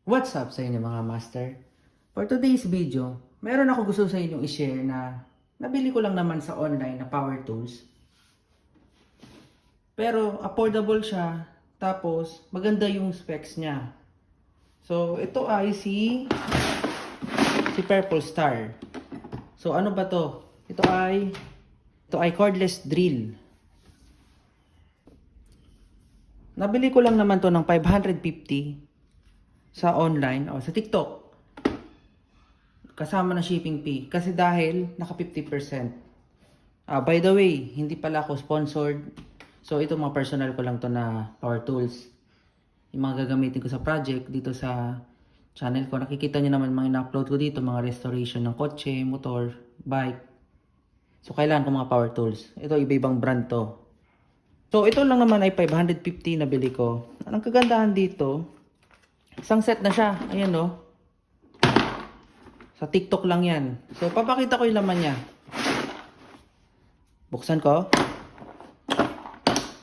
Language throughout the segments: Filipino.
What's up sa inyo mga master? For today's video, meron ako gusto sa inyong i-share na nabili ko lang naman sa online na power tools. Pero affordable siya, tapos maganda yung specs niya. So ito ay si Purple Star. So ano ba to? Ito ay cordless drill. Nabili ko lang naman to ng 550 sa online o sa TikTok. Kasama na shipping fee. Kasi dahil naka 50%. By the way, hindi pala ako sponsored. So ito mga personal ko lang to na power tools. Yung mga gagamitin ko sa project dito sa channel ko. Nakikita nyo naman mga ina-upload ko dito. Mga restoration ng kotse, motor, bike. So kailangan ko mga power tools. Ito iba-ibang brand to. So ito lang naman ay 550 na bili ko. Anong kagandahan dito? Isang set na siya. Ayan o. Sa TikTok lang yan. So papakita ko yung laman niya. Buksan ko.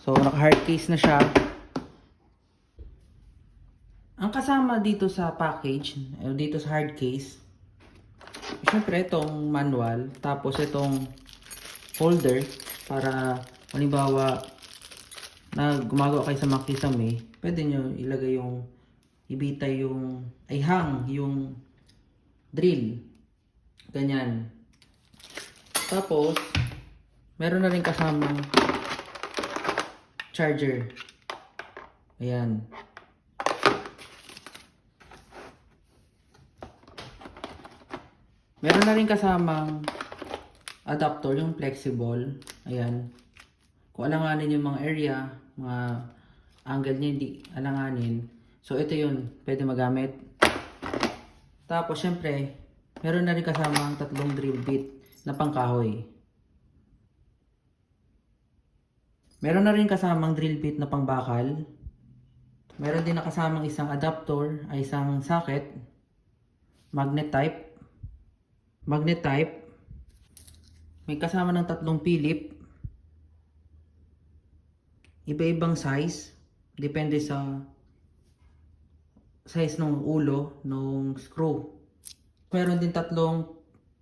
So naka-hard case na siya. Ang kasama dito sa package, dito sa hard case, syempre itong manual, tapos itong holder para halimbawa na gumagawa kayo sa makisame, pwede nyo ilagay yung ibitay yung hang yung drill. Ganyan. Tapos meron na rin kasamang charger. Ayan. Meron na rin kasamang adapter, yung flexible. Ayan. Kung alanganin yung mga area, mga angle niya hindi alanganin. So ito yun, pwede magamit. Tapos syempre, meron na rin kasamang tatlong drill bit na pangkahoy. Meron na rin kasamang drill bit na pangbakal. Meron din na kasamang isang adapter, ay isang socket. Magnet type. May kasama ng tatlong Philip. Iba-ibang size. Depende sa size ng ulo ng screw. Meron din tatlong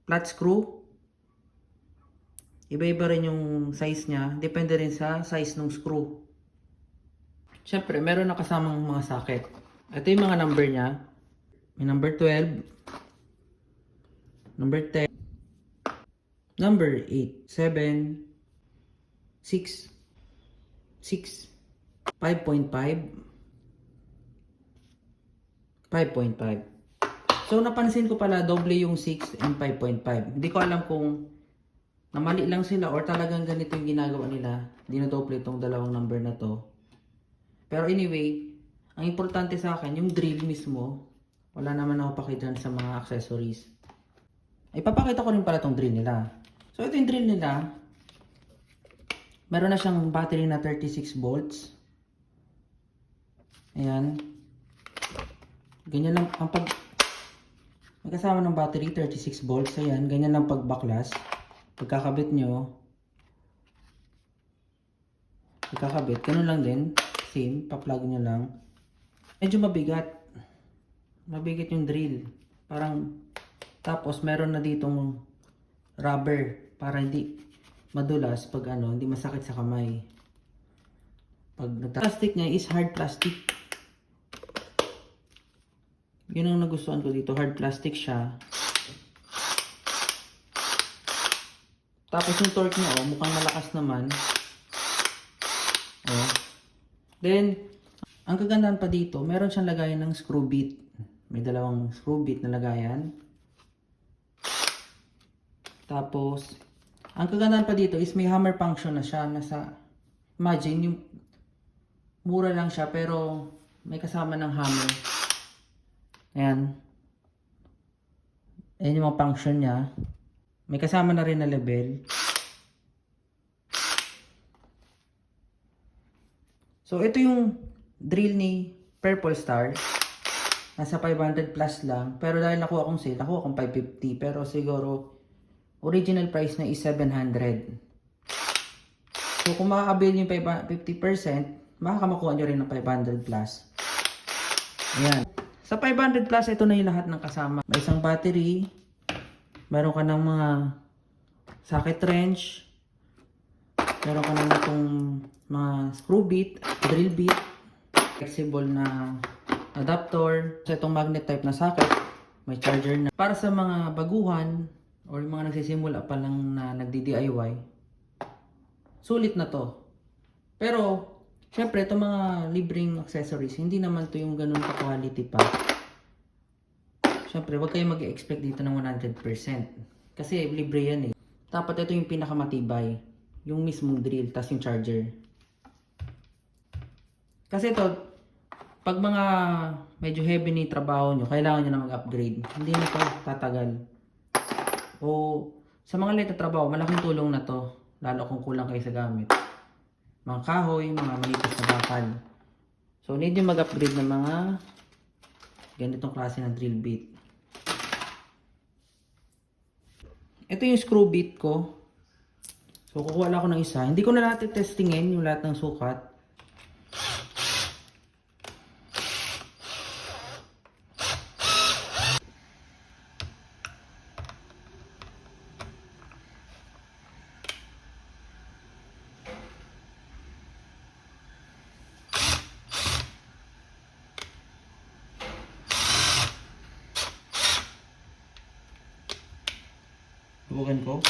flat screw. Iba-iba rin yung size niya. Depende rin sa size ng screw. Siyempre, meron na kasamang mga socket. Ito yung mga number niya. May number 12. Number 10, number 8, 7, 6, 6, 5.5, 5.5. So napansin ko pala doble yung 6 and 5.5. Hindi ko alam kung namali lang sila or talagang ganito yung ginagawa nila. Dinodoble itong dalawang number na to. Pero anyway, ang importante sa akin, yung drill mismo, wala naman ako pakita sa mga accessories. Ipapakita ko rin pala itong drill nila. So ito yung drill nila. Meron na siyang battery na 36 volts. Ayan. Ganyan lang ang may kasama ng battery 36 volts. Ayan. Ganyan lang pagbaklas. Pagkakabit nyo. Pagkakabit. Ganun lang din. Same. Pa-plug nyo lang. Medyo mabigat. Mabigat yung drill. Parang tapos meron na ditong rubber para hindi madulas pag hindi masakit sa kamay. Pag plastic niya is hard plastic. Yun ang nagustuhan ko dito, hard plastic siya. Tapos yung torque niya mukhang malakas naman. Then ang kagandahan pa dito, meron siyang lagayan ng screw bit. May dalawang screw bit na lagayan. Tapos, ang kagandahan pa dito is may hammer function na siya. Imagine, yung mura lang siya pero may kasama ng hammer. Ayan. Ayan yung mga function niya. May kasama na rin na level. So, ito yung drill ni Purple Star. Nasa 500 plus lang. Pero dahil nakuha kong sale, nakuha kong 550. Pero siguro, original price na is 700. So kung makakabil yung 50%, makakamakuha nyo rin ng 500 plus. Ayan. Sa 500 plus, ito na yung lahat ng kasama. May isang battery, meron ka ng mga socket wrench, meron ka ng itong mga screw bit, drill bit, flexible na adapter, sa itong magnet type na socket, may charger na. Para sa mga baguhan or mga nagsisimula pa lang na nagdi-DIY, sulit na to. Pero, syempre, itong mga libreng accessories, hindi naman to yung ganun ka-quality pa. Syempre, huwag kayo mag-expect dito ng 100%. Kasi libre yan eh. Dapat ito yung pinakamatibay. Yung mismong drill, tas yung charger. Kasi ito, pag mga medyo heavy ni trabaho nyo, kailangan nyo na mag-upgrade. Hindi na to tatagal. O sa mga light na trabaho, malaking tulong na to. Lalo kung kulang kayo sa gamit. Mga kahoy, mga manipis na bakal. So, need nyo mag-upgrade ng mga ganitong klase ng drill bit. Ito yung screw bit ko. So, kukuha lang ako ng isa. Hindi ko na lahat testingin yung lahat ng sukat. Subukan ko.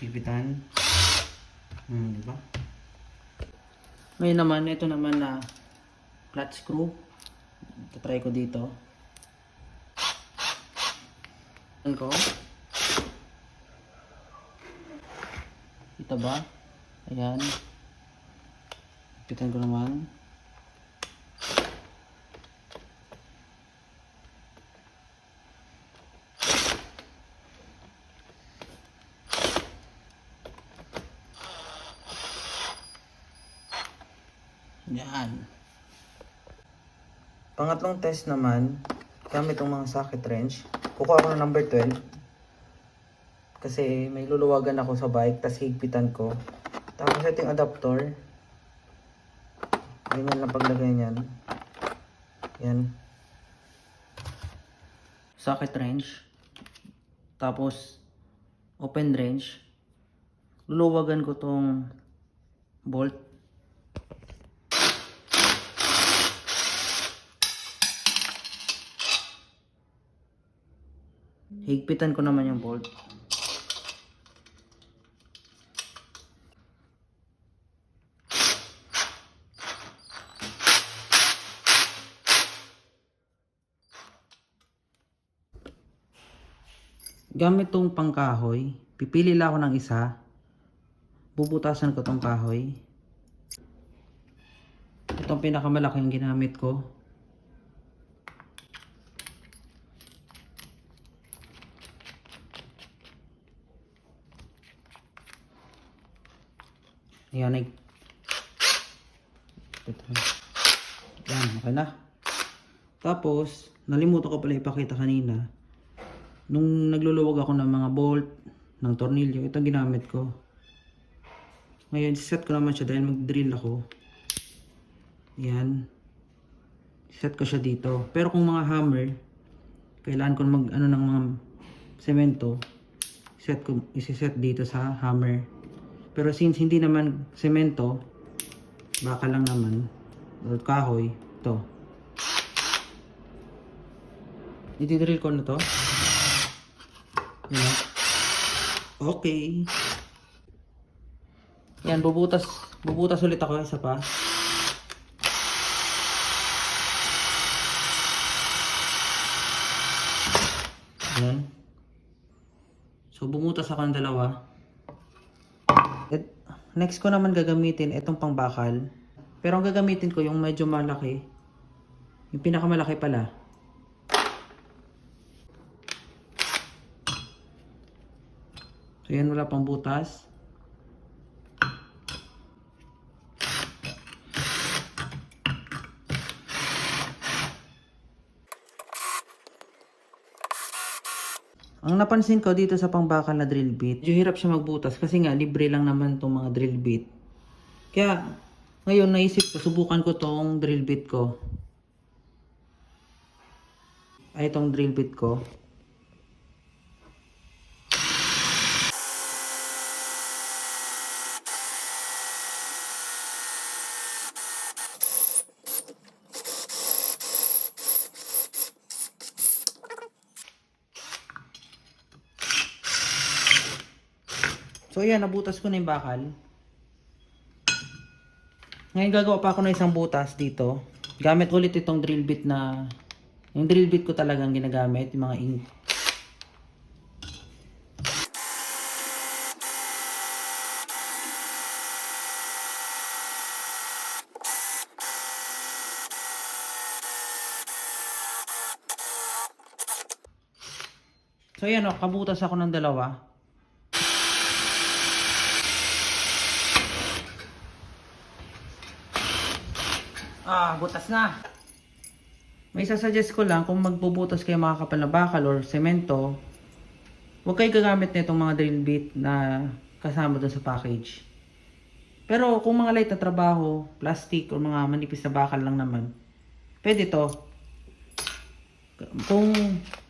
Pipitan. Diba? Ngayon naman, ito naman na flat screw. Try ko dito. Ayan ko. Kita ba? Ayan. Pipitan ko naman. Yan. Pangatlong test naman, gamit itong mga socket wrench. Kukuha ako ng number 12. Kasi may luluwagan ako sa bike, tas higpitan ko. Tapos ito yung adapter. Ganyan lang paglagay niyan. Yan. Socket wrench. Tapos, open wrench. Luluwagan ko tong bolt. Higpitan ko naman yung bolt. Gamit tong pangkahoy, pipili lang ako ng isa. Bubutasan ko tong kahoy. Itong pinakamalaking ginamit ko. Ayan, yan, okay na. Tapos, nalimutan ko pala ipakita kanina. Nung nagluluwag ako ng mga bolt, ng tornilyo, itong ginamit ko. Ngayon, set ko naman siya dahil mag-drill ako. Yan. Set ko siya dito. Pero kung mga hammer, kailangan ko mag-ano ng mga semento, isi-set dito sa hammer. Pero since hindi naman semento, baka lang naman, o kahoy, ito. Itidrill ko na to. Yan. Okay. Yan, bubutas ulit ako, isa pa. Yan. So, bumutas ako ng dalawa. Next ko naman gagamitin itong pangbakal. Pero ang gagamitin ko yung medyo malaki. Yung pinakamalaki pala. So yan, wala pang butas. Ang napansin ko dito sa pangbakal na drill bit, medyo hirap siya magbutas kasi nga libre lang naman itong mga drill bit. Kaya ngayon naisip ko, subukan ko tong drill bit ko. ay itong drill bit ko. So ayan, nabutas ko na yung bakal. Ngayon gagawa pa ako ng isang butas dito. Gamit ulit itong drill bit na, yung drill bit ko talagang ginagamit, yung mga ink. So ayan o, kabutas ako ng dalawa. Butas na. May sasuggest ko lang kung magbubutas kayo mga kapal na bakal or semento, huwag kayo gagamit na itong mga drill bit na kasama dun sa package. Pero kung mga light na trabaho, plastic o mga manipis na bakal lang naman, pwede to. Kung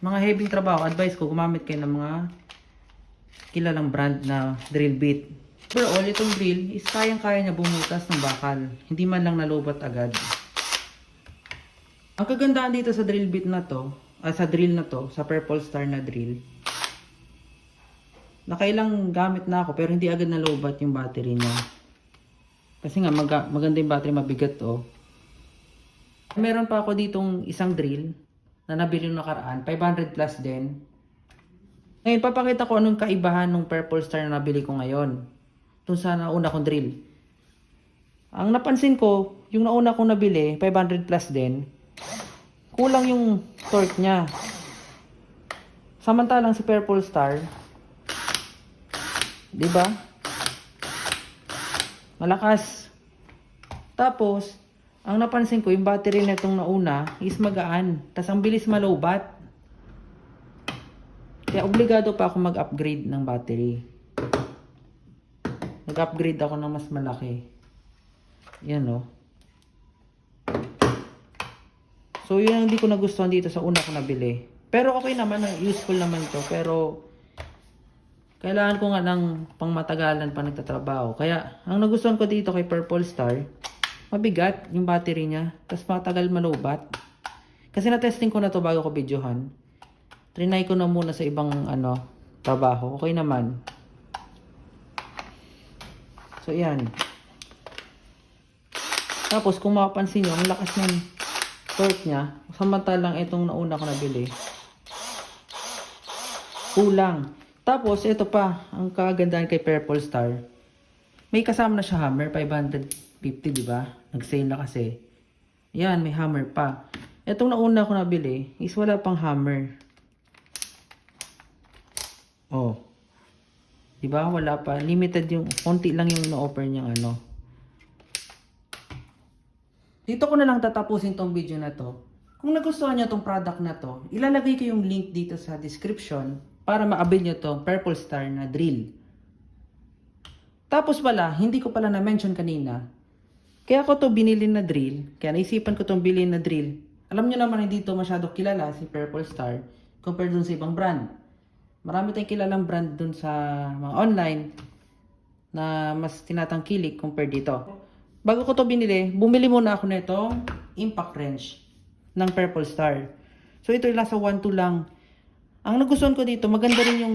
mga heavy trabaho, advice ko gumamit kayo ng mga kilalang brand na drill bit. Overall, itong drill is kayang-kaya niya bumutas ng bakal. Hindi man lang nalubat agad. Ang kagandahan dito sa drill bit na to, sa drill na to, sa Purple Star na drill, nakailang gamit na ako pero hindi agad nalubat yung battery niya. Kasi nga maganda yung battery, mabigat to. Meron pa ako ditong isang drill na nabili nung nakaraan, 500 plus din. Ngayon papakita ko anong kaibahan ng Purple Star na nabili ko ngayon. Dun sa nauna kong drill. Ang napansin ko, yung nauna kong nabili, 500 plus din, kulang yung torque niya. Samantalang si Purple Star, 'di ba? Malakas. Tapos, ang napansin ko, yung battery na itong nauna is magaan. Tapos ang bilis malobat. Kaya obligado pa ako mag-upgrade ng battery. Nag-upgrade ako ng mas malaki. Yan o. So yun ang hindi ko nagustuhan dito sa una ko nabili. Pero okay naman, useful naman to. Pero kailangan ko nga ng pangmatagalan pa nagtatrabaho. Kaya ang nagustuhan ko dito kay Purple Star, mabigat yung battery niya. Tapos matagal malobat. Kasi na-testing ko na to bago ko videohan. Trinay ko na muna sa ibang trabaho. Okay naman. So yan. Tapos kung mapapansin nyo, ang lakas ng torque niya, samantalang itong nauna ko nabili, kulang. Tapos ito pa, ang kagandahan kay Purple Star, may kasama na siya hammer, 550, di ba? Nag-sale na kasi. Yan, may hammer pa. Itong nauna ko nabili is wala pang hammer. Oh. Di ba? Wala pa. Limited yung, konti lang yung na-offer niyang Dito ko na lang tatapusin tong video na to. Kung nagustuhan niyo tong product na to, ilalagay ko yung link dito sa description para ma-avail niyo tong Purple Star na drill. Tapos pala, hindi ko pala na-mention kanina. Kaya ko to binili na drill. Kaya naisipan ko tong bilhin na drill. Alam niyo naman hindi to masyado kilala si Purple Star compared dun sa ibang brand. Marami tayong kilalang brand dun sa mga online na mas tinatangkilik compared dito. Bago ko to binili, bumili muna ako nitong impact wrench ng Purple Star. So ito yung nasa 1.2 lang. Ang nagustuhan ko dito, maganda rin yung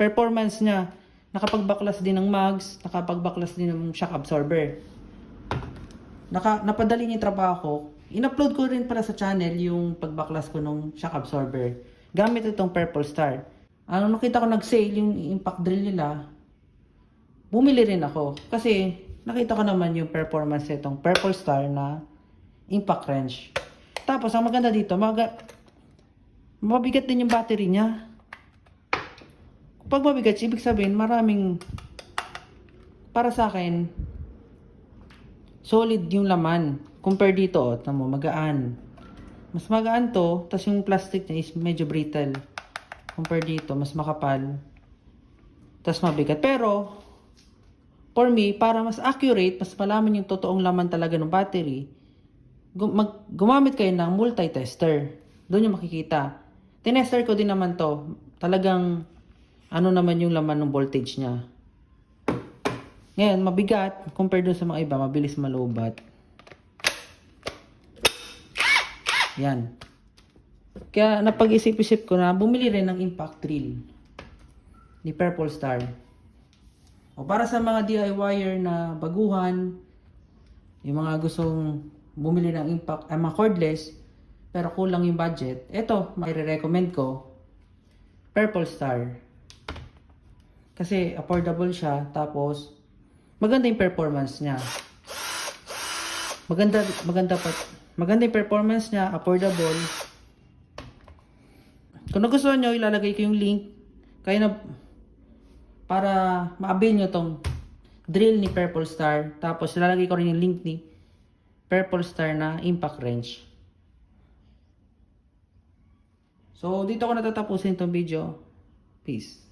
performance niya. Nakapagbaklas din ng mags, nakapagbaklas din ng shock absorber. Napadali niya yung trabaho ko. In-upload ko rin para sa channel yung pagbaklas ko ng shock absorber. Gamit itong Purple Star. Nakita ko nag-sale yung impact drill nila, bumili rin ako. Kasi nakita ko naman yung performance itong Purple Star na impact wrench. Tapos ang maganda dito, mabigat din yung battery niya. Pag mabigat, ibig sabihin maraming, para sa akin, solid yung laman. Compare dito, tamo, magaan. Mas magaan to, tas yung plastic niya is medyo brittle. Compare dito, mas makapal. Tas mabigat. Pero, for me, para mas accurate, mas malaman yung totoong laman talaga ng battery, gumamit kayo ng multi-tester. Doon yung makikita. Tinester ko din naman to. Talagang ano naman yung laman ng voltage niya. Ngayon, mabigat compared dun sa mga iba, mabilis malubat. Yan. Kaya napag-isip-isip ko na bumili rin ng impact drill ni Purple Star. O para sa mga DIYer na baguhan, yung mga gustong bumili ng impact, mga cordless, pero kulang yung budget, ito, mai-recommend ko, Purple Star. Kasi affordable siya, tapos maganda yung performance niya. Maganda yung performance niya, affordable. Kung nagustuhan nyo, ilalagay ko yung link. Kaya na, para ma-avail nyo tong drill ni Purple Star. Tapos ilalagay ko rin yung link ni Purple Star na impact wrench. So, dito ko natatapusin tong video. Peace.